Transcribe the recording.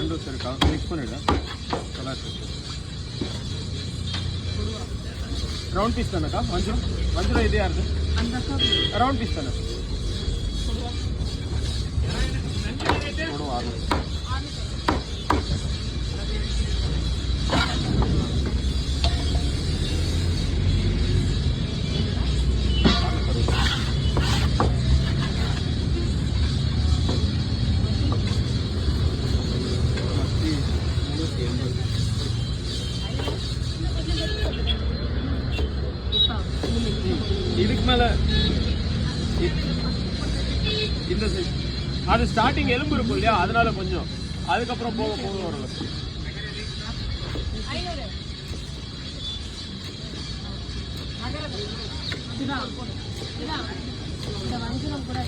Lemon rose இருக்கா mix பண்ணிவிடுங்க. நல்லா இருக்கு. ரவுண்ட் பீஸ் தானேக்கா? வஞ்சிரம் இதே யாருது? ரவுண்ட் பீஸ் தானே? போடுவோம் 600. இதுக்கு மேல இந்த அது ஸ்டார்டிங் எலும்பு இருக்கும் இல்லையா, அதனால கொஞ்சம் அதுக்கப்புறம் போக போக ஓரளவு. இந்த வஞ்சனம் கூட